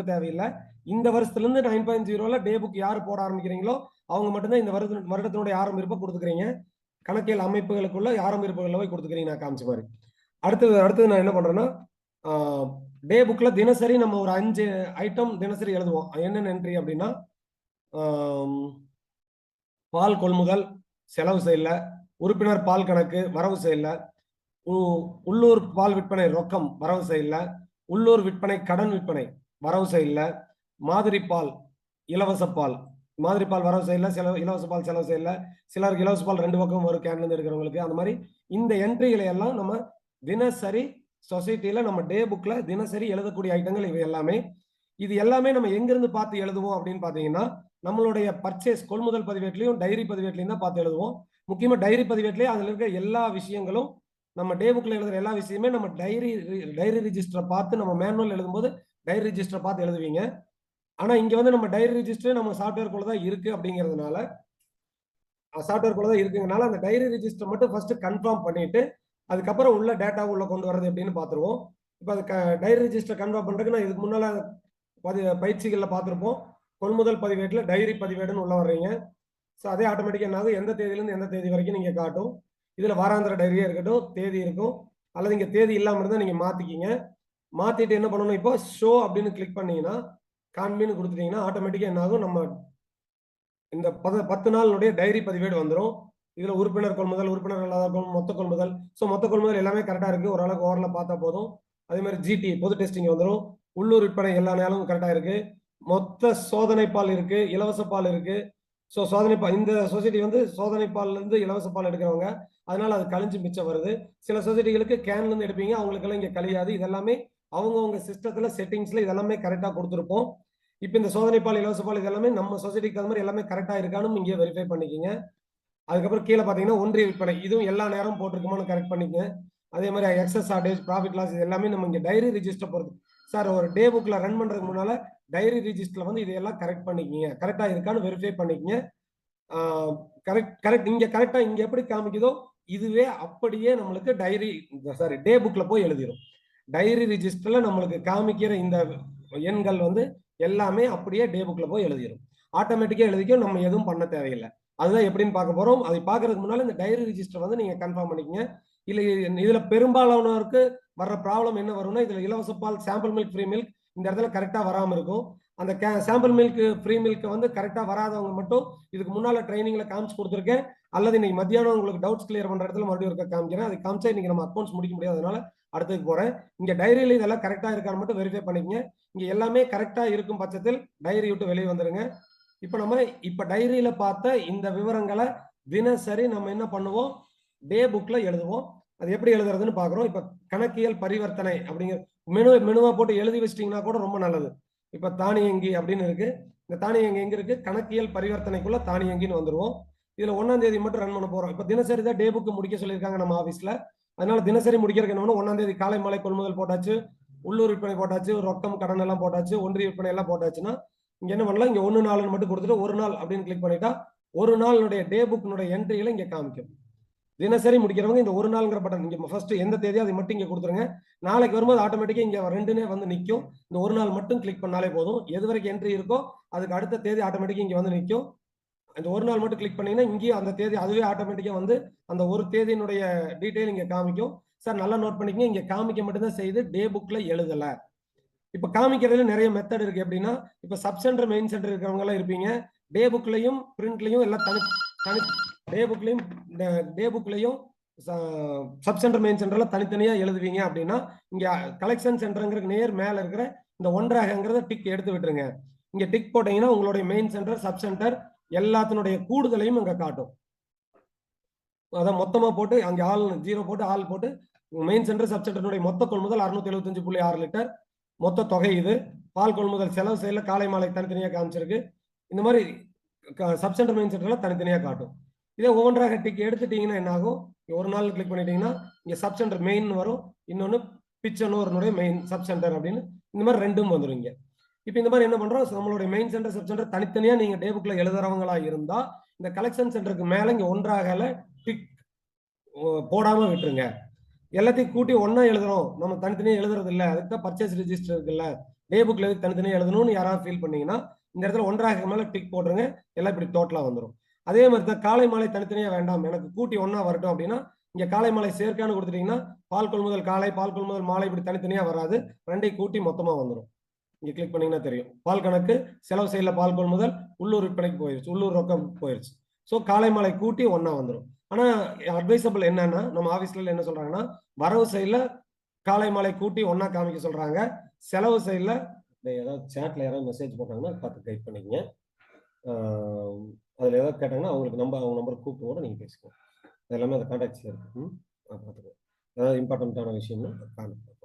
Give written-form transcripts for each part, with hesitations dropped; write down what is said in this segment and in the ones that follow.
தேவையில்லை. இந்த வருஷத்துல இருந்து 9.0ல டே புக் யாரு போட ஆரம்பிக்கிறீங்களோ அவங்க மட்டும்தான் இந்த வருடத்தினுடைய ஆரம்ப இருப்பை கொடுத்துக்கிறீங்க. கணக்கியல் அமைப்புகளுக்குள்ள ஆரம்ப இருப்புகளில் போய் கொடுத்துக்கிறீங்க நான் காமிச்ச மாதிரி. அடுத்தது நான் என்ன பண்றேன்னா டே புக்ல தினசரி நம்ம ஒரு 5 ஐட்டம் தினசரி எழுதுவோம். என்னென்ன என்ட்ரி அப்படின்னா பால் கொள்முதல் செலவு செய்யல, உறுப்பினர் பால் கணக்கு வரவு செய்யல, உள்ளூர் பால் விற்பனை ரொக்கம் வரவு செய்யல, உள்ளூர் விற்பனை கடன் விற்பனை வரவு செய்யல, மாதிரி பால் இலவச பால் மாதிரி பால் வரவு செய்யல, இலவச பால் செலவு செய்யல, சிலருக்கு இலவச பால் 2 பக்கம் வரும் கேன்ல இருந்து இருக்கிறவங்களுக்கு. அந்த மாதிரி இந்த என்ட்ரிகளை எல்லாம் நம்ம தினசரி சொசைட்டில நம்ம டே புக்ல தினசரி எழுதக்கூடிய ஐட்டங்கள் இவை எல்லாமே. இது எல்லாமே நம்ம எங்கிருந்து பார்த்து எழுதுவோம் அப்படின்னு பாத்தீங்கன்னா நம்மளுடைய பர்ச்சேஸ் கொள்முதல் பதிவேட்லையும் டைரி பதிவேட்லையும் தான் பார்த்து எழுதுவோம். முக்கியமா டைரி பதிவேட்லயே அதுல இருக்க எல்லா விஷயங்களும் நம்ம டே புக்ல எழுதுற எல்லா விஷயமே நம்ம டைரி ரிஜிஸ்டரை பார்த்து நம்ம மேனுவல் எழுதும்போது டைரி ரிஜிஸ்டரை பார்த்து எழுதுவீங்க. ஆனா இங்க வந்து நம்ம டைரி ரிஜிஸ்டர் நம்ம சாஃப்ட்வேர் தான் இருக்கு அப்படிங்கிறதுனால அந்த டைரி ரிஜிஸ்டர் மட்டும் ஃபர்ஸ்ட் கன்ஃபார்ம் பண்ணிட்டு அதுக்கப்புறம் உள்ள டேட்டா உள்ள கொண்டு வரது எப்படின்னு பார்த்துருவோம். இப்போ அது டைரி ரிஜிஸ்டர் கன்ஃபார்ம் பண்றதுக்கு நான் இதுக்கு முன்னால பயிற்சிகள்ல பார்த்துருப்போம். கொள்முதல் பதிவேட்டில் டைரி பதிவேடுன்னு உள்ள வர்றீங்க. ஸோ அதே ஆட்டோமேட்டிக்காக என்ன ஆகும், எந்த தேதியிலேருந்து எந்த தேதி வரைக்கும் நீங்கள் காட்டும். இதில் வாராந்திர டைரியே இருக்கட்டும், தேதி இருக்கும். அல்லது இங்கே தேதி இல்லாமல் இருந்தால் நீங்கள் மாற்றிக்கிங்க. மாற்றிட்டு என்ன பண்ணணும், இப்போ ஷோ அப்படின்னு கிளிக் பண்ணீங்கன்னா காண்பின்னு கொடுத்துட்டீங்கன்னா ஆட்டோமேட்டிக்காக என்ன ஆகும், நம்ம இந்த 10 நாளுடைய டைரி பதிவேடு வந்துடும். இதில் உறுப்பினர் கொள்முதல், உறுப்பினர் இல்லாத மொத்த கொள்முதல். ஸோ மொத்த கொள்முதல் எல்லாமே கரெக்டாக இருக்குது. ஓரளவுக்கு ஓரளவு பார்த்தா போதும். அதே மாதிரி ஜிடி பொது டெஸ்டிங் வந்துடும். உள்ளூர் விற்பனை எல்லா நேரமும் கரெக்டாக இருக்கு. மொத்த சோதனை பால் இருக்கு, இலவச பால் இருக்கு. ஸோ சோதனை பால் இந்த சொசைட்டி வந்து சோதனை பால்ல இருந்து இலவச பால் எடுக்கிறவங்க, அதனால அது கழிஞ்சு மிச்சம் வருது. சில சொசைட்டிகளுக்கு கேன்ல இருந்து எடுப்பீங்க, அவங்களுக்கெல்லாம் இங்கே கழியாது. இதெல்லாமே அவங்கவுங்க சிஸ்டத்துல செட்டிங்ஸ்ல இதெல்லாமே கரெக்டாக கொடுத்துருப்போம். இப்போ இந்த சோதனை பால் இலவச பால் இதெல்லாமே நம்ம சொசைட்டிக்கு அது மாதிரி எல்லாமே கரெக்டாக இருக்கான்னு இங்கே வெரிஃபை பண்ணிக்கிங்க. அதுக்கப்புறம் கீழே பார்த்தீங்கன்னா ஒன்றிய விற்பனை இதுவும் எல்லா நேரம் போட்டிருக்குமான்னு கரெக்ட் பண்ணிக்கங்க. அதே மாதிரி எக்ஸஸ் ஷார்டேஜ், ப்ராஃபிட் லாஸ் இது எல்லாமே நம்ம இங்கே டைரி ரிஜிஸ்டர் பொறுத்து. சார் ஒரு டே புக்ல ரன் பண்றதுக்கு முன்னால டைரி ரிஜிஸ்டர்ல வந்து இதெல்லாம் கரெக்ட் பண்ணிக்கிங்க, கரெக்டா இருக்கான்னு வெரிஃபை பண்ணிக்கங்க. கரெக்ட் இங்க கரெக்டா இங்க எப்படி காமிக்குதோ இதுவே அப்படியே நம்மளுக்கு டே புக்ல போய் எழுதிடும். டைரி ரிஜிஸ்டர்ல நம்மளுக்கு காமிக்கிற இந்த எண்கள் வந்து எல்லாமே அப்படியே டே புக்ல போய் எழுதிடும். ஆட்டோமேட்டிக்கா எழுதிக்கும், நம்ம எதுவும் பண்ண தேவையில்லை. அதுதான் எப்படின்னு பார்க்க போறோம். அதை பார்க்கறதுக்கு முன்னால இந்த டைரி ரிஜிஸ்டர் வந்து நீங்க கன்ஃபார்ம் பண்ணிக்கங்க. இல்ல இதுல பெரும்பாலானவருக்கு வர்ற ப்ராப்ளம் என்ன வரும்னா, இதுல இலவச பால், சாம்பிள் மில்க், ஃப்ரீ மில்க் இந்த இடத்துல கரெக்டா வராம இருக்கும். அந்த சாம்பிள் மில்க், ஃப்ரீ மில்க் வந்து கரெக்டா வராதவங்க மட்டும் இதுக்கு முன்னால ட்ரைனிங்ல காமிச்சு கொடுத்துருக்கேன். அல்லது இன்னைக்கு மத்தியானம் உங்களுக்கு டவுட்ஸ் கிளியர் பண்ற இடத்துல மறுபடியும் இருக்க காமிக்கிறேன். அது காமிச்சா இன்னைக்கு நம்ம அக்கௌண்ட்ஸ் முடிக்க முடியாதனால அடுத்ததுக்கு போறேன். இங்க டைரியில இதெல்லாம் கரெக்டா இருக்கான்னு மட்டும் வெரிஃபை பண்ணிக்கங்க. இங்க எல்லாமே கரெக்டா இருக்கும் பட்சத்தில் டைரி விட்டு வெளியே வந்துருங்க. இப்ப டைரியில பார்த்த இந்த விவரங்களை தினசரி நம்ம என்ன பண்ணுவோம், டே புக்ல எழுதுவோம். அது எப்படி எழுதுறதுன்னு பாக்குறோம். இப்ப கணக்கியல் பரிவர்த்தனை அப்படிங்கிற மெனுவா போட்டு எழுதி வச்சிட்டீங்கன்னா கூட ரொம்ப நல்லது. இப்ப தானியங்கி அப்படின்னு இருக்கு. இந்த தானியங்கி எங்க இருக்கு, கணக்கியல் பரிவர்த்தனைக்குள்ள தானியங்கின்னு வந்துருவோம். இதுல 1ஆம் தேதி மட்டும் ரன் பண்ண போறோம். இப்ப தினசரி தான் டே புக் முடிக்க சொல்லியிருக்காங்க நம்ம ஆபீஸ்ல. அதனால தினசரி முடிக்கிறதுக்கு என்ன 1ஆம் தேதி காலை மாலை கொள்முதல் போட்டாச்சு, உள்ளூர் விற்பனை போட்டாச்சு, ரொக்கம் கடன் எல்லாம் போட்டாச்சு, ஒன்றிய விற்பனை எல்லாம் போட்டாச்சுன்னா இங்க என்ன பண்ணலாம், இங்க 1 நாள் மட்டும் கொடுத்துட்டு ஒரு நாள் அப்படின்னு கிளிக் பண்ணிட்டா ஒரு நாளுடைய டே புக்னுடைய என்ட்ரிகளை இங்க காமிக்கும். தினசரி முடிக்கிறவங்க இந்த ஒரு நாள்ங்கிற பட்டன் இங்க ஃபர்ஸ்ட் எந்த தேதி அதை மட்டும் இங்க கொடுத்துருங்க. நாளைக்கு வரும்போது ஆட்டோமேட்டிக்கா இங்க 2னே வந்து நிற்கும். இந்த ஒரு நாள் மட்டும் கிளிக் பண்ணாலே போதும். எது வரைக்கும் என்ட்ரி இருக்கோ அதுக்கு அடுத்த தேதி ஆட்டோமேட்டிக்கா இங்க வந்து நிற்கும். அந்த ஒரு நாள் மட்டும் கிளிக் பண்ணீங்கன்னா இங்கேயும் அந்த தேதி அதுவே ஆட்டோமேட்டிக்கா வந்து அந்த ஒரு தேதியினுடைய டீடைல் இங்க காமிக்கும். சார் நல்லா நோட் பண்ணிக்கங்க, இங்க காமிக்க மட்டும்தான் செய்து டே புக்ல எழுதல. இப்ப காமிக்கிறதுல நிறைய மெத்தட் இருக்கு. எப்படின்னா இப்ப சப் சென்டர், மெயின் சென்டர் இருக்கிறவங்க எல்லாம் இருப்பீங்க. டே புக்லையும் பிரிண்ட்லையும் எல்லாம் தனி டே புக்லையும் சப் சென்டர், மெயின் சென்டர்ல தனித்தனியா எழுதுவீங்க. அப்படின்னா இங்க கலெக்ஷன் சென்டருங்கிற நேர் மேல இருக்கிற இந்த ஒன்றாகங்கிறத டிக் எடுத்து விட்டுருங்க. இங்க டிக் போட்டீங்கன்னா உங்களுடைய மெயின் சென்டர், சப் சென்டர் எல்லாத்தினுடைய கூடுதலையும் இங்க காட்டும். அதான் மொத்தமா போட்டு அங்க ஆள் 0 போட்டு ஆள் போட்டு மெயின் சென்டர், சப் சென்டருடைய மொத்த கொள்முதல் 675.6 லிட்டர் மொத்த தொகை. இது பால் கொள்முதல் செலவு செய்யல காலை மாலை தனித்தனியா காமிச்சிருக்கு. இந்த மாதிரி சப் சென்டர், மெயின் சென்டர்ல தனித்தனியா காட்டும். இதே ஒவ்வொன்றாக டிக் எடுத்துட்டீங்கன்னா என்ன ஆகும், ஒரு நாள் கிளிக் பண்ணிட்டீங்கன்னா இங்க சப் சென்டர் மெயின் வரும், இன்னொன்னு பிச்சனூர்னுடைய மெயின் சப் சென்டர் அப்படின்னு இந்த மாதிரி ரெண்டும் வந்துருங்க. இப்போ இந்த மாதிரி என்ன பண்றோம், நம்மளுடைய மெயின் சென்டர், சப் சென்டர் தனித்தனியா நீங்க டே புக்ல எழுதுறவங்களா இருந்தா இந்த கலெக்ஷன் சென்டருக்கு மேல இங்க ஒன்றாகல டிக் போடாம விட்டுருங்க. எல்லாத்தையும் கூட்டி ஒன்னா எழுதுறோம், நம்ம தனித்தனியா எழுதுறது இல்லை. அதுக்கு தான் பர்ச்சேஸ் ரிஜிஸ்டர் இருக்குல்ல, டே புக்ல எதுக்கு தனித்தனியா எழுதணும்னு யாராவது ஃபீல் பண்ணீங்கன்னா இந்த இடத்துல ஒன்றாக மேல டிக் போட்டுருங்க, எல்லாம் இப்படி டோட்டலா வந்துடும். அதே மாதிரி தான் காலை மாலை தனித்தனியா வேண்டாம், எனக்கு கூட்டி ஒன்னா வரட்டும் அப்படின்னா இங்க காலை மாலை சேர்க்கான்னு கொடுத்துட்டீங்கன்னா பால் கொள்முதல் காலை, பால் கொள்முதல் மாலை இப்படி தனித்தனியா வராது, ரெண்டையும் கூட்டி மொத்தமா வந்துடும். இங்க கிளிக் பண்ணீங்கன்னா தெரியும். பால் கணக்கு, செலவு செய்யல பால் கொள்முதல், உள்ளூர் விற்பனைக்கு போயிருச்சு, உள்ளூர் ரொக்கம் போயிருச்சு. ஸோ காலை மாலை கூட்டி ஒன்னா வந்துடும். ஆனா அட்வைசபிள் என்னன்னா நம்ம ஆபீஸ்ல என்ன சொல்றாங்கன்னா வரவு சைடுல காலை மாலை கூட்டி ஒன்னா காமிக்க சொல்றாங்க, செலவு சைடுல ஏதாவது சேட்ல யாராவது மெசேஜ் போட்டாங்கன்னா பார்த்து கைட் பண்ணிக்கங்க. அதுல ஏதாவது கேட்டாங்கன்னா அவங்களுக்கு அவங்க நம்பர் கூப்பிட்டு கூட நீங்க பேசிக்கோங்க. எல்லாமே அந்த கான்டாக்ட்ஸ்ல இருக்கு. பார்த்துக்கோங்க. ஏதாவது இம்பார்ட்டன்டான விஷயம்னா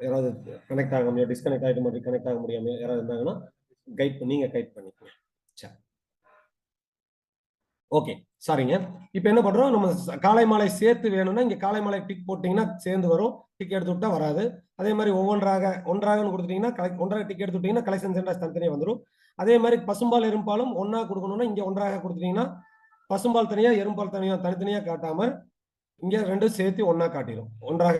யாராவது கனெக்ட் ஆக முடியும், டிஸ்கனெக்ட் ஆகிட்டு மட்டும் கனெக்ட் ஆக முடியாம யாராவது இருந்தாங்கன்னா நீங்க கைட் பண்ணிக்கோங்க. சரி, ஓகே, சாரிங்க. இப்போ என்ன பண்றோம், நம்ம காலை மாலை சேர்த்து வேணும்னா இங்க காலை மாலை டிக் போட்டீங்கன்னா சேர்ந்து வரும், டிக் எடுத்து விட்டா வராது. அதே மாதிரி ஒன்றாகன்னு கொடுத்துட்டீங்கன்னா ஒன்றாக டிக் எடுத்து விட்டீங்கன்னா கலெக்ஷன் சென்டர்ஸ் தனித்தனியாக வந்துடும். அதே மாதிரி பசும்பால் எறும்பாலும் ஒன்னா கொடுக்கணும்னா இங்க ஒன்றாக கொடுத்துட்டீங்கன்னா பசும்பால் தனியா எறும்பால் தனியா தனித்தனியா காட்டாம இங்க ரெண்டும் சேர்த்து ஒன்னா காட்டிடும். ஒன்றாக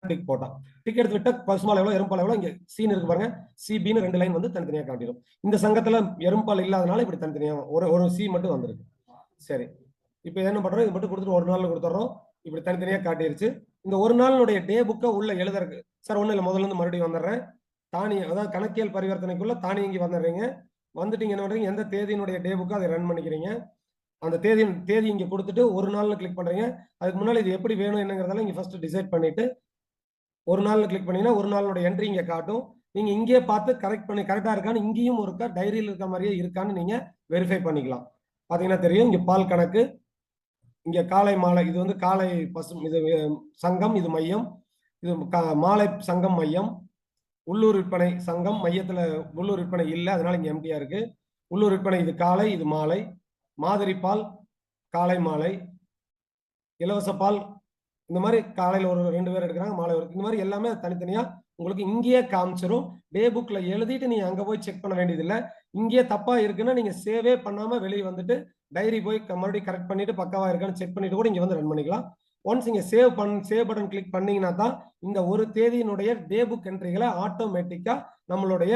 டிக் போட்டா டிக் எடுத்து விட்டா பசும்பால் எவ்வளவு எறும்பால் எவ்வளவு இங்க சீன் இருக்கு பாருங்க, சிபின்னு 2 லைன் வந்து தனித்தனியா காட்டிடும். இந்த சங்கத்துல எறும்பால் இல்லாதனால இப்படி தனித்தனியா ஒரு சி மட்டும் வந்திருக்கு. சரி, இப்போ என்ன பண்றோம், இது மட்டும் கொடுத்துட்டு ஒரு நாள்ல கொடுத்துறோம், இப்படி தனித்தனியா காட்டிருச்சு. இந்த ஒரு நாளுடைய டே புக்கை உள்ள எழுதுறதுக்கு சார் ஒண்ணு இல்லை, முதல்ல இருந்து மறுபடியும் வந்துடுறேன். அதாவது கணக்கியல் பரிவர்த்தனைக்குள்ள தானியங்கி வந்துடுறீங்க. வந்துட்டீங்க என்ன பண்றீங்க, எந்த தேதியினுடைய டே புக்கை அதை ரன் பண்ணிக்கிறீங்க. அந்த தேதி இங்க கொடுத்துட்டு ஒரு நாள்னு கிளிக் பண்றீங்க. அதுக்கு முன்னாடி இது எப்படி வேணும் என்னங்கிறதெல்லாம் இங்க ஃபர்ஸ்ட் டிசைட் பண்ணிட்டு ஒரு நாள்னு கிளிக் பண்ணீங்கன்னா ஒரு நாளோட என்ட்ரி இங்க காட்டும். நீங்க இங்கே பார்த்து கரெக்டா இருக்கான்னு இங்கேயும் ஒருக்கா டைரியில் இருக்க மாதிரியே இருக்கான்னு நீங்க வெரிஃபை பண்ணிக்கலாம். பாத்தீங்கன்னா தெரியும், இங்க பால் கணக்கு, இங்க காலை மாலை, இது வந்து காலை இது சங்கம், இது மையம், இது மாலை சங்கம் மையம், உள்ளூர் விற்பனை சங்கம் மையத்துல உள்ளூர் விற்பனை இல்லை, அதனால இங்க எம்டியா இருக்கு. உள்ளூர் விற்பனை இது காலை, இது மாலை, மாதிரி பால் காலை மாலை, இலவச பால் இந்த மாதிரி காலையில் ஒரு 2 பேர் எடுக்கிறாங்க, மாலை ஒரு, இந்த மாதிரி எல்லாமே தனித்தனியா உங்களுக்கு இங்கேயே காமிச்சிரும். டே புக்ல எழுதிட்டு நீங்க அங்க போய் செக் பண்ண வேண்டியதில்லை. இங்கேயே தப்பா இருக்குன்னா நீங்க சேவே பண்ணாம வெளியே வந்துட்டு டைரி போய் மறுபடியும் கரெக்ட் பண்ணிட்டு பக்காவா இருக்கான்னு செக் பண்ணிட்டு கூட இங்க வந்து ரன் பண்ணிக்கலாம். ஒன்ஸ் இங்க சேவ் பட்டன் கிளிக் பண்ணீங்கன்னா தான் இந்த ஒரு தேதியினுடைய டே புக் என்ட்ரிகளை ஆட்டோமேட்டிக்கா நம்மளுடைய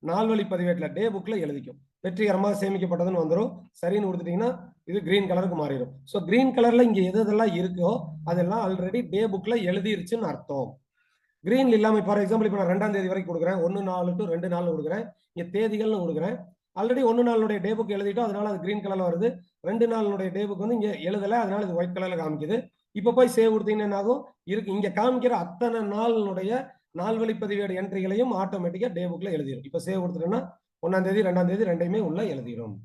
நால்வழி பதிவேட்டில் டே புக்ல எழுதிக்கும். வெற்றிகரமாக சேமிக்கப்பட்டதுன்னு வந்துடும். சரின்னு கொடுத்துட்டீங்கன்னா இது கிரீன் கலருக்கு மாறிடும். ஸோ கிரீன் கலர்ல இங்க எதெல்லாம் இருக்கோ அதெல்லாம் ஆல்ரெடி டே புக்ல எழுதிருச்சுன்னு அர்த்தம். கிரீன்ல இல்லாம ஃபார் எக்ஸாம்பிள் இப்போ நான் 2ஆம் தேதி வரைக்கும் கொடுக்குறேன், 1/4 to 2 நாள் கொடுக்குறேன், இங்க தேதிகள்னு கொடுக்குறேன். ஆல்ரெடி 1 நாளுடைய டே புக் எழுதிட்டோம், அதனால அது கிரீன் கலர்ல வருது. 2 நாளுடைய டே புக் வந்து இங்க எழுதல, அதனால இது ஒயிட் கலர்ல காமிக்குது. இப்போ போய் சேவ் கொடுத்தீங்கன்னா என்ன ஆகும், இங்க காமிக்கிற அத்தனை நாளுடைய நால்வழி பதிவேடு என்ட்ரிகளையும் ஆட்டோமேட்டிக்கா டே புக்ல எழுதிடும். இப்போ சேவ் கொடுத்துட்டோம்னா 1ஆம் தேதி 2ஆம் தேதி ரெண்டையுமே உள்ள எழுதிடும்.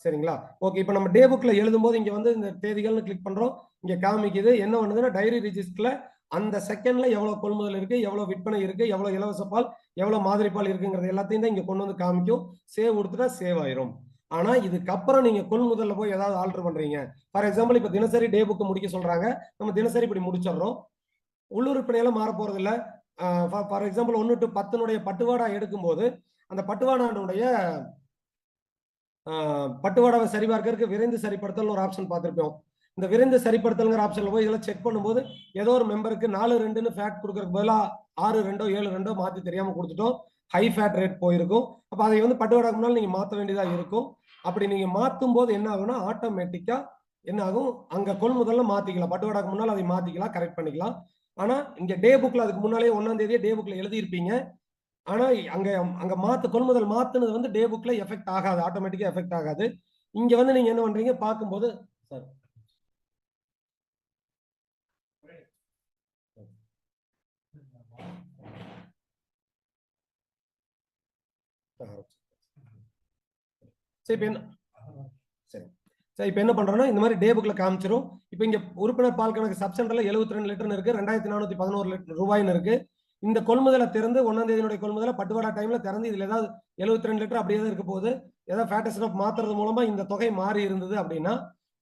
சரிங்களா? ஓகே, இப்போ நம்ம டே புக்ல எழுதும் போது இங்க வந்து இந்த தேதிகள்னு கிளிக் பண்றோம், இங்க காமிக்குது. என்ன பண்ணுதுன்னா டைரி ரிஜிஸ்டர்ல அந்த செகண்ட்ல எவ்வளவு கொள்முதல் இருக்கு, எவ்வளவு விற்பனை இருக்கு, எவ்வளவு இலவச பால், எவ்வளவு மாதிரி பால் இருக்குங்கிறது எல்லாத்தையும் தான் இங்க கொண்டு வந்து காமிக்கும். சேவ் கொடுத்துட்டா சேவ் ஆயிரும். ஆனா இதுக்கப்புறம் நீங்க கொள்முதல்ல போய் ஏதாவது ஆல்டர் பண்றீங்க, ஃபார் எக்ஸாம்பிள் இப்ப தினசரி டே புக் முடிக்க சொல்றாங்க, நம்ம தினசரி இப்படி முடிச்சிடறோம். உள்ளூர் விற்பனையெல்லாம் மாற போறது இல்ல. ஃபார் எக்ஸாம்பிள் 1 to 10 பட்டுவாடா எடுக்கும்போது அந்த பட்டுவாடானுடைய பட்டுவாடாவை சரிபார்க்கறதுக்கு விரைந்து சரிப்படுத்தல் ஒரு ஆப்ஷன் பார்த்திருப்போம். இந்த விரைந்து சரிப்படுத்தல்ங்கிற ஆப்ஷன்ல போய் இதெல்லாம் செக் பண்ணும்போது ஏதோ ஒரு மெம்பருக்கு 4-2ன்னு ஃபேட் கொடுக்கறதுக்கு பதிலா 6-2 7-2 மாத்தி தெரியாம கொடுத்துட்டோம், ஹை ஃபேட் ரேட் போயிருக்கும். அப்ப அதை வந்து பட்டுவாடாக்கு முன்னால நீங்க மாத்த வேண்டியதா இருக்கும். அப்படி நீங்க மாத்தும் போது என்ன ஆகும்னா ஆட்டோமேட்டிக்கா என்ன ஆகும், அங்க கொள்முதல்ல மாத்திக்கலாம், பட்டுவாடாக்கு முன்னால அதை மாத்திக்கலாம், கரெக்ட் பண்ணிக்கலாம். ஆனா இங்க டே புக்ல அதுக்கு முன்னாலே 1ஆம் தேதியே டே புக்ல எழுதி இருப்பீங்க. ஆனா அங்க கொள்முதல் மாத்துனது வந்து டே புக்ல எஃபெக்ட் ஆகாது, ஆட்டோமேட்டிக்கா எஃபெக்ட் ஆகாது. இங்க வந்து நீங்க என்ன பண்றீங்க பார்க்கும்போது சார் சரி இப்போ என்ன பண்றோம்னா இந்த மாதிரி டே புக்ல காமிச்சிரும். இப்போ இங்க உறுப்பினர் பால் கணக்கு சப் சென்டர்ல 72 லிட்டர் இருக்கு, 2411 ரூபாய்னு இருக்கு. இந்த கொள்முதலை திறந்து 1ஆம் தேதியினுடைய கொள்முதலை பட்டுவாடா டைம்ல திறந்து இதுல ஏதாவது 72 லிட்டர் அப்படியே தான் இருக்க போகுது. ஏதாவது ஃபேட்டஸ் மாத்துறது மூலமா இந்த தொகை மாறி இருந்தது அப்படின்னா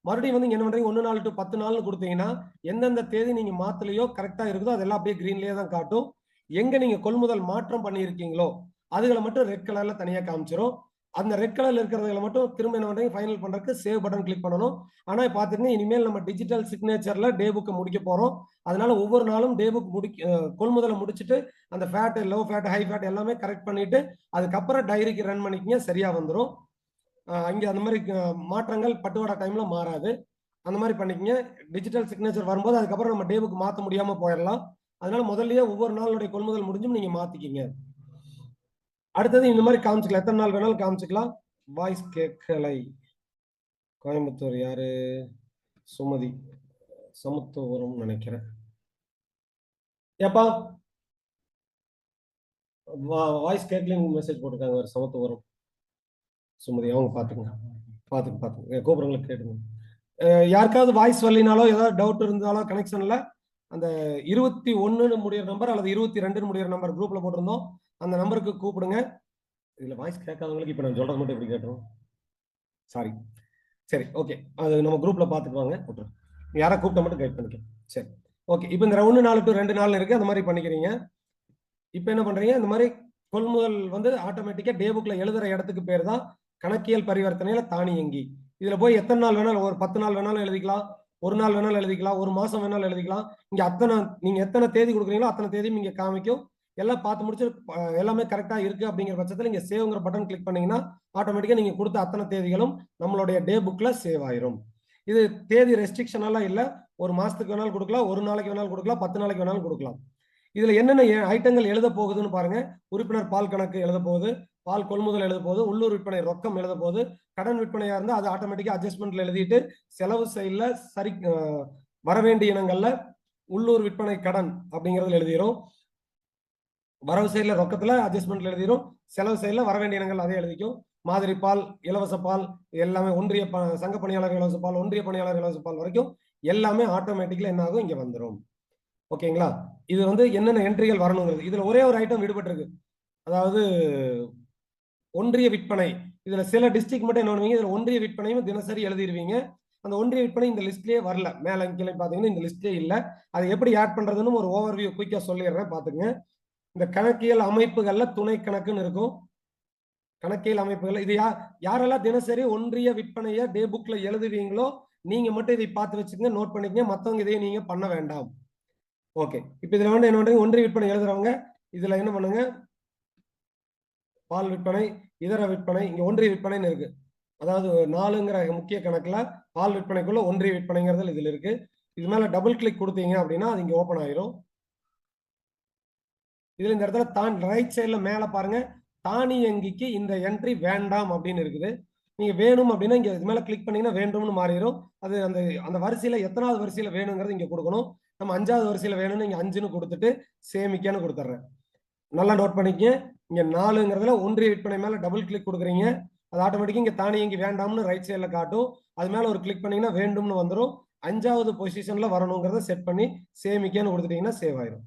மறுபடியும் வந்து என்ன பண்றீங்க, 1 நாள் to 10 நாள்னு கொடுத்தீங்கன்னா எந்தெந்த தேதி நீங்க மாத்தலையோ கரெக்டா இருக்குதோ அதெல்லாம் அப்படியே கிரீன்லயே தான் காட்டும். எங்க நீங்க கொள்முதல் மாற்றம் பண்ணியிருக்கீங்களோ அதுகளை மட்டும் ரெட் கலர்ல தனியா காமிச்சிரும். அந்த ரெட் கலர்ல இருக்கிறதுல மட்டும் திரும்ப என்ன பண்றீங்க, ஃபைனல் பண்றதுக்கு சேவ் பட்டன் கிளிக் பண்ணணும். ஆனா பாத்துங்க, இனிமேல் நம்ம டிஜிட்டல் சிக்னேச்சர்ல டே புக்கை முடிக்க போறோம். அதனால ஒவ்வொரு நாளும் டே புக் கொள்முதலை முடிச்சுட்டு அந்த fat, low fat, high fat எல்லாமே கரெக்ட் பண்ணிட்டு அதுக்கப்புறம் டைரிக்கு ரன் பண்ணிக்கங்க, சரியா வந்துடும். இங்க அந்த மாதிரி மாற்றங்கள் பட்டுவாடா டைம்ல மாறாது. அந்த மாதிரி பண்ணிக்கங்க. டிஜிட்டல் சிக்னேச்சர் வரும்போது அதுக்கப்புறம் நம்ம டே புக் மாற்ற முடியாம போயிடலாம். அதனால முதல்லயே ஒவ்வொரு நாளுடைய கொள்முதல் முடிஞ்சும் நீங்க மாத்திக்கிங்க. அடுத்தது இந்த மாதிரி காமிச்சுக்கலாம், எத்தனை நாள் வேணாலும் காமிச்சுக்கலாம். வாய்ஸ் கேட்கலை. கோயம்புத்தூர் யாரு? சுமதி, சமத்துவபுரம் நினைக்கிறேன். ஏப்பா வாய்ஸ் கேட்கலன்னு மெசேஜ் போட்டிருக்காங்க. ஒரு சமத்துவபுரம் சுமதி, அவங்க பாத்துங்க கூப்பிடுறவங்களுக்கு கேட்டுங்க. யாருக்காவது வாய்ஸ் வரலினாலோ ஏதாவது டவுட் இருந்தாலோ கனெக்ஷன்ல அந்த 21 முடியிற நம்பர் அல்லது 22 முடியிற நம்பர் குரூப்ல போட்டிருந்தோம், அந்த நம்பருக்கு கூப்பிடுங்க. இதுல வாய்ஸ் கேட்காதவங்களுக்கு இப்ப நான் சொல்றது மட்டும் எப்படி கேட்டோம், சாரி. சரி, ஓகே, அது நம்ம குரூப்ல பாத்துக்குவாங்க. யாரை கூப்பிட்ட மட்டும் கைட் பண்ணிக்க. சரி, ஓகே. இப்போ இந்த 1 நாள் டு 2 நாள் இருக்கு, அந்த மாதிரி பண்ணிக்கிறீங்க. இப்போ என்ன பண்றீங்க, இந்த மாதிரி கொள்முதல் வந்து ஆட்டோமேட்டிக்கா டே புக்ல எழுதுற இடத்துக்கு பேர் தான் கணக்கியல் பரிவர்த்தனையில தானியங்கி. இதுல போய் எத்தனை நாள் வேணாலும், ஒரு 10 நாள் வேணாலும் எழுதிக்கலாம், ஒரு நாள் வேணாலும் எழுதிக்கலாம், ஒரு மாசம் வேணாலும் எழுதிக்கலாம். இங்க அத்தனை நீங்க எத்தனை தேதி கொடுக்குறீங்களோ அத்தனை தேதியும் இங்க காமிக்கும். எல்லாம் பார்த்து முடிச்சு எல்லாமே கரெக்டா இருக்கு அப்படிங்கிற பட்சத்தில் இங்க சேவ்ங்கிற பட்டன் கிளிக் பண்ணீங்கன்னா ஆட்டோமேட்டிக்கா நீங்க கொடுத்த அத்தனை தேதிகளும் நம்மளுடைய டே புக்ல சேவ் ஆயிரும். இது தேதி ரெஸ்ட்ரிக்ஷன் எல்லாம் இல்ல. ஒரு மாசத்துக்கு வேணாலும் கொடுக்கலாம், ஒரு நாளைக்கு வேணாலும் கொடுக்கலாம், 10 நாளைக்கு வேணாலும் கொடுக்கலாம். இதுல என்னென்ன ஐட்டங்கள் எழுத போகுதுன்னு பாருங்க. உறுப்பினர் பால் கணக்கு எழுத போகுது, பால் கொள்முதல் எழுத போகுது, உள்ளூர் விற்பனை ரொக்கம் எழுத போகுது, கடன் விற்பனையா இருந்தா அது ஆட்டோமேட்டிக்கா அட்ஜஸ்ட்மெண்ட்ல எழுதிட்டு செலவு சைட்ல சரி வரவேண்டிய இனங்கள்ல உள்ளூர் விற்பனை கடன் அப்படிங்கறதுல எழுதிரும். வரவு சைட்ல ரொக்கத்துல அட்ஜஸ்ட்மெண்ட்ல எழுதிரும், செலவு சைட்ல வரவேண்டிய இனங்கள் அதே எழுதிக்கும். மாதிரி பால், இலவச பால் எல்லாமே, ஒன்றிய சங்க பணியாளர் இலவச பால், ஒன்றிய பணியாளர் இலவச பால் வரைக்கும் எல்லாமே ஆட்டோமேட்டிக்கலா என்ன ஆகும், இங்க வந்துடும். ஓகேங்களா? இது வந்து என்னென்ன என்ட்ரிகள் வரணுங்கிறது. இதுல ஒரே ஒரு ஐட்டம் விடுபட்டு இருக்கு, அதாவது ஒன்றிய விற்பனை. இதுல சில டிஸ்ட்ரிக்ட் மட்டும் என்ன பண்ணுவீங்க, இதுல ஒன்றிய விற்பனையும் தினசரி எழுதிடுவீங்க. அந்த ஒன்றிய விற்பனை இந்த லிஸ்ட்லயே வரல, மேல கீழே பாத்தீங்கன்னா இந்த லிஸ்ட்லயே இல்ல. அதை எப்படி ஆட் பண்றதுன்னு ஒரு ஓவர்வியூ குயிக்கா சொல்லிடுறேன், பாத்துங்க. இந்த கணக்கியல் அமைப்புகள்ல துணை கணக்குன்னு இருக்கும். கணக்கியல் அமைப்புகள் இது யாரெல்லாம் தினசரி ஒன்றிய விற்பனையை டே புக்ல எழுதுவீங்களோ நீங்க மட்டும் இதை பார்த்து வச்சுக்கங்க, நோட் பண்ணிக்கங்க. மத்தவங்க இதை நீங்க பண்ண வேண்டாம். ஓகே, இப்ப இதுல வந்து என்ன பண்றீங்க, ஒன்றிய விற்பனை எழுதுறவங்க இதுல என்ன பண்ணுங்க, பால் விற்பனை, இதர விற்பனை, இங்க ஒன்றிய விற்பனைன்னு இருக்கு. அதாவது 4ங்கிற முக்கிய கணக்குல பால் விற்பனைக்குள்ள ஒன்றிய விற்பனைங்கிறது இதுல இருக்கு. இது மேல டபுள் கிளிக் கொடுத்தீங்க அப்படின்னா அது இங்க ஓபன் ஆயிரும். இதுல இந்த இடத்துல ரைட் சைட்ல மேல பாருங்க, தானியங்கிக்கு இந்த என்ட்ரி வேண்டாம் அப்படின்னு இருக்குது. நீங்க வேணும் அப்படின்னா இங்க இது மேல கிளிக் பண்ணீங்கன்னா வேண்டும்னு மாறிடும். அது அந்த அந்த வரிசையில எத்தனாவது வரிசையில வேணுங்கிறது இங்க கொடுக்கணும். நம்ம 5வது வரிசையில வேணும்னு இங்க 5ன்னு கொடுத்துட்டு சேமிக்கன்னு கொடுத்துட்றேன். நல்லா நோட் பண்ணிக்க. இங்க 4ங்கிறதுல ஒன்றிய விற்பனை மேல டபுள் கிளிக் கொடுக்குறீங்க, அது ஆட்டோமேட்டிக்கா இங்க தானியங்கி வேண்டாம்னு ரைட் சைட்ல காட்டும். அது மேல ஒரு கிளிக் பண்ணீங்கன்னா வேண்டும்னு வந்துடும். 5வது பொசிஷன்ல வரணுங்கிறத செட் பண்ணி சேமிக்கன்னு கொடுத்துட்டீங்கன்னா சேவ் ஆயிடும்.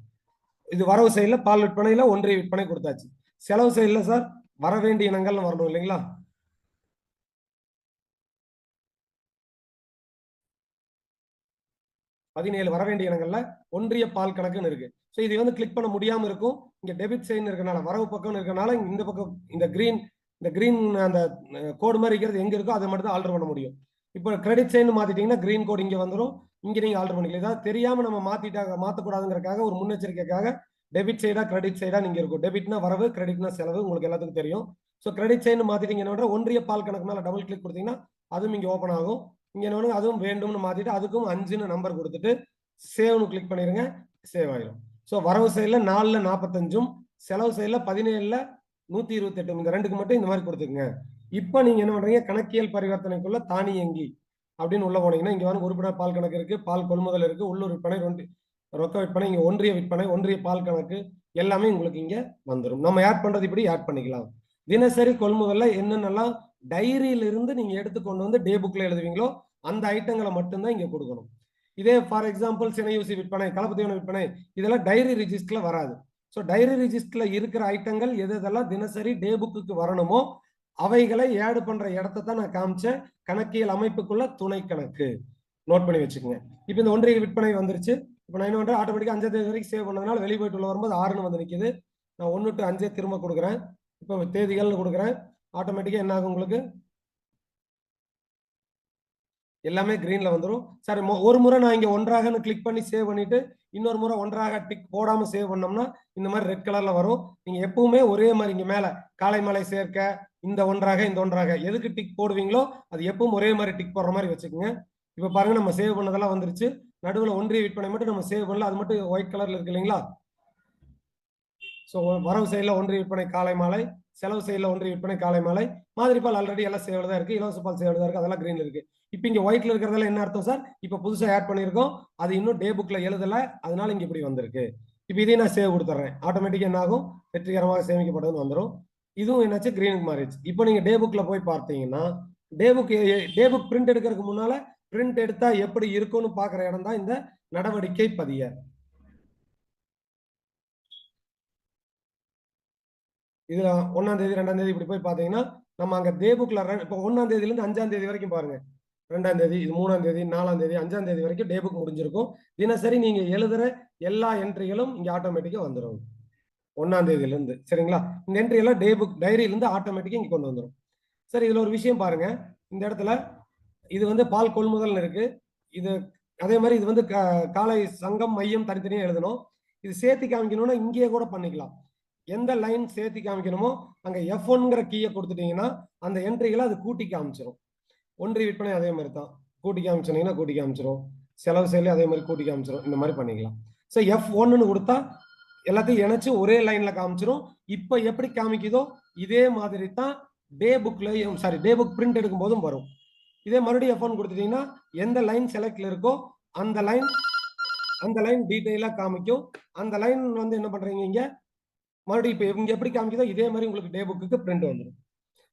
இது வரவு சைடுல பால் விற்பனையில ஒன்றிய விற்பனை கொடுத்தாச்சு. செலவு சைடுல சார் வர வேண்டிய இனங்கள் வரணும் இல்லைங்களா? பதினேழு வர வேண்டிய இனங்கள்ல ஒன்றிய பால் கணக்குன்னு இருக்கு. ஸோ இது வந்து கிளிக் பண்ண முடியாம இருக்கும். இங்க டெபிட் சைன் இருக்கனால, வரவு பக்கம் இருக்கனால இந்த பக்கம் இந்த கிரீன் அந்த கோடு மாதிரி இருக்கிறது எங்க இருக்கோ அதை மட்டும் தான் ஆல்டர் பண்ண முடியும். இப்போ கிரெடிட் சைன் மாத்திட்டீங்கன்னா கிரீன் கோடு இங்க வந்துடும். இங்க நீங்க ஆல்டர் பண்ணிக்கலாம். ஏதாவது தெரியாம நம்ம மாத்தக்கூடாதுங்கிறதுக்காக ஒரு முன்னெச்சரிக்கைக்காக டெபிட் சைடா கிரெடிட் சைடா நீங்க இருக்கும். டெபிட்னா வரவு, கிரெடிட்னா செலவு, உங்களுக்கு எல்லாத்துக்கும் தெரியும். ஸோ கிரெடிட் சைன் மாத்திட்டீங்கன்னா ஒன்றிய பால் கணக்கு மேல டபுள் கிளிக் கொடுத்தீங்கன்னா அதுவும் இங்க ஓப்பன் ஆகும். இங்க என்ன அதுவும் வேண்டும்னு மாத்திட்டு அதுக்கும் 5ன்னு நம்பர் கொடுத்துட்டு சேவ்னு கிளிக் பண்ணிருங்க, சேவ் ஆயிடும். ஸோ வரவு சைடுல 4ல 45ம் செலவு சைடுல 17ல 128 இந்த ரெண்டுக்கு மட்டும் இந்த மாதிரி கொடுத்துக்குங்க. இப்போ நீங்க என்ன பண்றீங்க, கணக்கியல் பரிவர்த்தனைக்குள்ள தானியங்கி அப்படின்னு உள்ள போனீங்கன்னா இங்க வந்து உறுப்பினர் பால் கணக்கு இருக்கு, பால் கொள்முதல் இருக்கு, உள்ளூர் விற்பனை, ரொக்க விற்பனை, இங்க ஒன்றிய விற்பனை, ஒன்றிய பால் கணக்கு எல்லாமே உங்களுக்கு இங்க வந்துடும். நம்ம ஆட் பண்றது இப்படி ஆட் பண்ணிக்கலாம். தினசரி கொள்முதல்ல என்னென்னலாம் டைரியில இருந்து நீங்க எடுத்துக்கொண்டு வந்து டே புக்ல எழுதுவீங்களோ அந்த ஐட்டங்களை மட்டும்தான் இங்க கொடுக்கணும். இதே ஃபார் எக்ஸாம்பிள் சினையூசி விற்பனை, கலப்பு விற்பனை இதெல்லாம் டைரி ரிஜிஸ்டர்ல வராது. ஸோ டைரி ரிஜிஸ்டர்ல இருக்கிற ஐட்டங்கள் எதெல்லாம் தினசரி டே புக்கு வரணுமோ அவைகளை ஆட் பண்ற இடத்தை தான் நான் காமிச்சேன். கணக்கியல் அமைப்புக்குள்ள துணை கணக்கு நோட் பண்ணி வச்சுக்கோங்க. இப்போ இந்த ஒன்றிய விற்பனை வந்துருச்சு. இப்போ நான் என்ன பண்றேன், ஆட்டோமேட்டிக்கா 5 தேதி வரைக்கும் சேவ் பண்ணதுனால வெளியே போயிட்டு உள்ள வரும்போது 6ன்னு வந்து நிற்குது. நான் 1 to 5 திரும்ப கொடுக்குறேன். இப்போ தேதிகள்னு கொடுக்குறேன். ஆட்டோமேட்டிக்கா என்ன ஆகும் உங்களுக்கு எல்லாமே கிரீன்ல வந்துடும். சரி, ஒரு முறை நான் இங்க ஒன்றாகன்னு கிளிக் பண்ணி சேவ் பண்ணிட்டு இன்னொரு முறை ஒன்றாக டிக் போடாம சேவ் பண்ணோம்னா இந்த மாதிரி ரெட் கலர்ல வரும். நீங்க எப்பவுமே ஒரே மாதிரி இங்க மேல காலை மாலை சேர்க்க இந்த ஒன்றாக இந்த ஒன்றாக எதுக்கு டிக் போடுவீங்களோ அது எப்பவும் ஒரே மாதிரி டிக் போடுற மாதிரி வச்சுக்கோங்க. இப்ப பாருங்க நம்ம சேவ் பண்ணதெல்லாம் வந்துருச்சு. நடுவில் ஒன்றிய விற்பனை மட்டும் நம்ம சேவ் பண்ணல, அது மட்டும் ஒயிட் கலர்ல இருக்கு இல்லைங்களா? ஸோ வரவு சைடில் ஒன்றிய விற்பனை காலை மாலை, செலவு சைடில் ஒன்றிய விற்பனை காலை மாலை, மாதிரி பால் ஆல்ரெடி எல்லாம் சேவ்ல தான் இருக்கு, இலவச பால் சேவ்ல தான் இருக்கு, அதெல்லாம் கிரீன்ல இருக்கு. இப்போ இங்க ஒயிட்ல இருக்கிறதெல்லாம் என்ன அர்த்தம் சார்? இப்போ புதுசாக ஆட் பண்ணியிருக்கோம், அது இன்னும் டே புக்ல எழுதல, அதனால இங்க இப்படி வந்திருக்கு. இப்போ இதையும் நான் சேவ் கொடுத்துறேன், ஆட்டோமேட்டிக்கா என்ன ஆகும்? வெற்றிகரமாக சேமிக்கப்பட்டதுன்னு வந்துடும். இதுவும் என்னாச்சு கிரீனுக்கு மாறிடுச்சு. இப்போ நீங்க டே புக்ல போய் பார்த்தீங்கன்னா டே புக் பிரிண்ட் எடுக்கிறதுக்கு முன்னால பிரிண்ட் எடுத்தா எப்படி இருக்கும்னு பாக்குற இடம் தான் இந்த நடவடிக்கை பதிய. இதுல 1ஆம் தேதி 2ஆம் தேதி இப்படி போய் பாத்தீங்கன்னா நம்ம அங்க டே புக்ல இப்போ 1ஆம் தேதியில இருந்து 5ஆம் தேதி வரைக்கும் பாருங்க. 2ஆம் தேதி, இது 3ஆம் தேதி, 4ஆம் தேதி, 5ஆம் தேதி வரைக்கும் டே புக் முடிஞ்சிருக்கும். தினசரி நீங்க எழுதுற எல்லா என்ட்ரிகளும் இங்க ஆட்டோமேட்டிக்கா வந்துடும். 1ஆம் தேதியில இருந்து சரிங்களா? இந்த என்ட்ரி எல்லாம் டே புக் டைரியில இருந்து ஆட்டோமேட்டிக்கா இங்க கொண்டு வந்துடும். சரி, இதுல ஒரு விஷயம் பாருங்க. இந்த இடத்துல இது வந்து பால் கொள்முதல் இருக்கு. இது அதே மாதிரி இது வந்து காலை சங்கம் மையம் தனித்தனியா எழுதணும். இது சேர்த்து காமிக்கணும்னா இங்கேயே கூட பண்ணிக்கலாம். எந்த லைன் சேர்த்து காமிக்கணுமோ அங்க F1ங்கிற கீயை கொடுத்துட்டீங்கன்னா அந்த என்ட்ரிகளை அது கூட்டி காமிச்சிடும். ஒன்றிய விற்பனை அதே மாதிரி தான், கூட்டி காமிச்சீங்கன்னா கூட்டி காமிச்சிடும். செலவு செயலி அதே மாதிரி கூட்டி காமிச்சிடும். இந்த மாதிரி பண்ணிக்கலாம். ஸோ F1ன்னு கொடுத்தா எல்லாத்தையும் இணைச்சு ஒரே லைன்ல காமிச்சிடும். இப்ப எப்படி காமிக்குதோ இதே மாதிரி தான் டே புக்லயும் டே புக் பிரிண்ட் எடுக்கும் போதும் வரும். இதே மறுபடியும் F1 கொடுத்துட்டீங்கன்னா எந்த லைன் செலக்ட்ல இருக்கோ அந்த லைன் டீடைலா காமிக்கும். அந்த லைன் வந்து என்ன பண்றீங்க இங்க மறுபடியும் இப்ப இங்க எப்படி காமிக்குதோ இதே மாதிரி உங்களுக்கு டே புக்கு பிரிண்ட் வந்துடும்.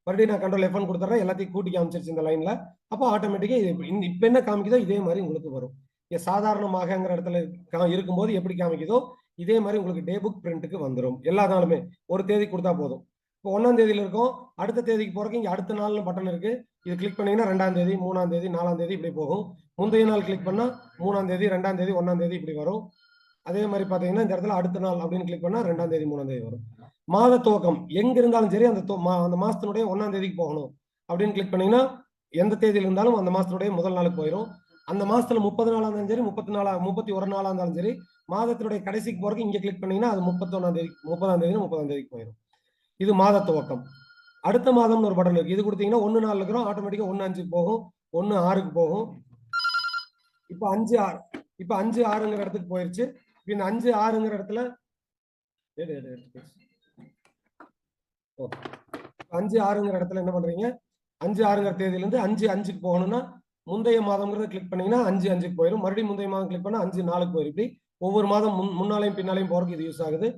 மறுபடியும் நான் கண்ட்ரோல் F1 கொடுத்துறேன், எல்லாத்தையும் கூட்டி காமிச்சிருச்சு இந்த லைன்ல. அப்போ ஆட்டோமேட்டிக்கா இப்ப என்ன காமிக்குதோ இதே மாதிரி உங்களுக்கு வரும். சாதாரணமாகங்கிற இடத்துல இருக்கும்போது எப்படி காமிக்குதோ இதே மாதிரி உங்களுக்கு டே புக் பிரிண்ட்டுக்கு வந்துடும். எல்லா நாளுமே ஒரு தேதி கொடுத்தா போதும். இப்போ 1ஆம் தேதியில இருக்கும், அடுத்த தேதிக்கு போறதுக்கு இங்க அடுத்த நாள்னு பட்டன் இருக்கு. இது கிளிக் பண்ணீங்கன்னா 2ஆம் தேதி, 3ஆம் தேதி, 4ஆம் தேதி இப்படி போகும். முந்தைய நாள் கிளிக் பண்ணா 3ஆம் தேதி, 2ஆம் தேதி, 1ஆம் தேதி இப்படி வரும். அதே மாதிரி பாத்தீங்கன்னா இந்த இடத்துல அடுத்த நாள் அப்படின்னு கிளிக் பண்ணா 2ஆம் தேதி, 3ஆம் தேதி வரும். மாத துவக்கம் எங்க இருந்தாலும் சரி அந்த மாசத்தினுடைய 1ஆம் தேதிக்கு போகணும் அப்படின்னு கிளிக் பண்ணீங்கன்னா எந்த தேதியில இருந்தாலும் அந்த மாசத்தினுடைய முதல் நாளுக்கு போயிடும். அந்த மாசத்துல 30 நாளா இருந்தாலும் சரி, 31 நாளா இருந்தாலும் சரி, மாதத்தினுடைய கடைசிக்கு போறதுக்கு இங்க கிளிக் பண்ணீங்கன்னா அது 31ஆம் தேதி, 30ஆம் தேதி, 30ஆம் தேதிக்கு போயிடும். இது மாத துவக்கம். அடுத்த மாதம்னு ஒரு பட்டன் இருக்கு. இது கொடுத்தீங்கன்னா 1 4 இருக்கிறோம், ஆட்டோமேட்டிக்கா 1 5 போகும், 1 6க்கு போகும். இப்ப 5 6 இப்ப 5 6ங்கிற இடத்துக்கு போயிருச்சு. இந்த 5 6ங்கிற இடத்துல 5 6ங்கிற இடத்துல என்ன பண்றீங்க? 5 6ங்கிற தேதியில இருந்து 5 5க்கு போகணும்னா முந்தைய மாதம்ங்கிறத கிளிக் பண்ணீங்கன்னா 5 5க்கு போயிடும். மறுபடியும் முந்தைய மாதம் கிளிக் பண்ணா 5 4க்கு போயிடும். இப்படி ஒவ்வொரு மாதம் முன்னாலையும் பின்னாலையும் போறதுக்கு இது யூஸ் ஆகுது.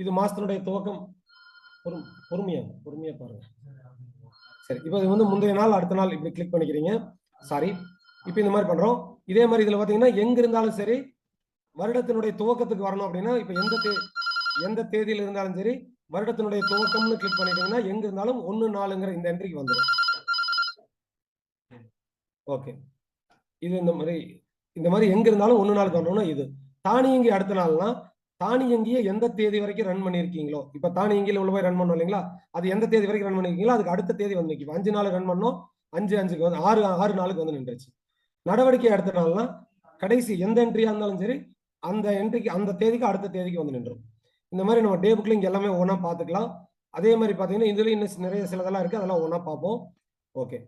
இது மாசத்தினுடைய துவக்கம். பொறுமையா பாருங்க. சரி, இப்போ இது வந்து முந்தைய நாள் அடுத்த நாள் இப்படி கிளிக் பண்ணிக்கிறீங்க. சாரி, இப்போ இந்த மாதிரி பண்றோம். இதே மாதிரி இதுல பாத்தீங்கன்னா எங்க இருந்தாலும் சரி வருடத்தினுடைய துவக்கத்துக்கு வரணும் அப்படின்னா இப்ப எந்த தேதியில இருந்தாலும் சரி வருடத்தினுடைய துவக்கம்னு கிளிக் பண்ணிட்டீங்கன்னா எங்க இருந்தாலும் 1 4ங்கிற இந்த என்ட்ரிக்கு வந்துடும். ஓகே, இது இந்த மாதிரி எங்க இருந்தாலும் 1 4க்கு வரணும்னா இது தானியங்கி அடுத்த நாள்னா தானியங்கியை எந்த தேதி வரைக்கும் ரன் பண்ணிருக்கீங்களோ, இப்ப தானியங்கியில உள்ள போய் ரன் பண்ணோம் இல்லைங்களா, அது எந்த தேதி வரைக்கும் ரன் பண்ணிருக்கீங்களோ அதுக்கு அடுத்த தேதி வந்து நிற்கும். 5 நாள் ரன் பண்ணோம், 5 5க்கு வந்து 6 நாளுக்கு வந்து நின்றுச்சு. நடவடிக்கை அடுத்த நாள்னா கடைசி எந்த என்ட்ரியா இருந்தாலும் சரி அந்த என்ட்ரிக்கு அந்த தேதிக்கு அடுத்த தேதிக்கு வந்து நின்றும். இந்த மாதிரி நம்ம டே புக்ல இங்க எல்லாமே ஒவ்வொன்றா பார்த்துக்கலாம். அதே மாதிரி பார்த்தீங்கன்னா இதுல இன்னும் நிறைய சிலதெல்லாம் இருக்கு, அதெல்லாம் ஒவ்வொன்றா பார்ப்போம். ஓகே.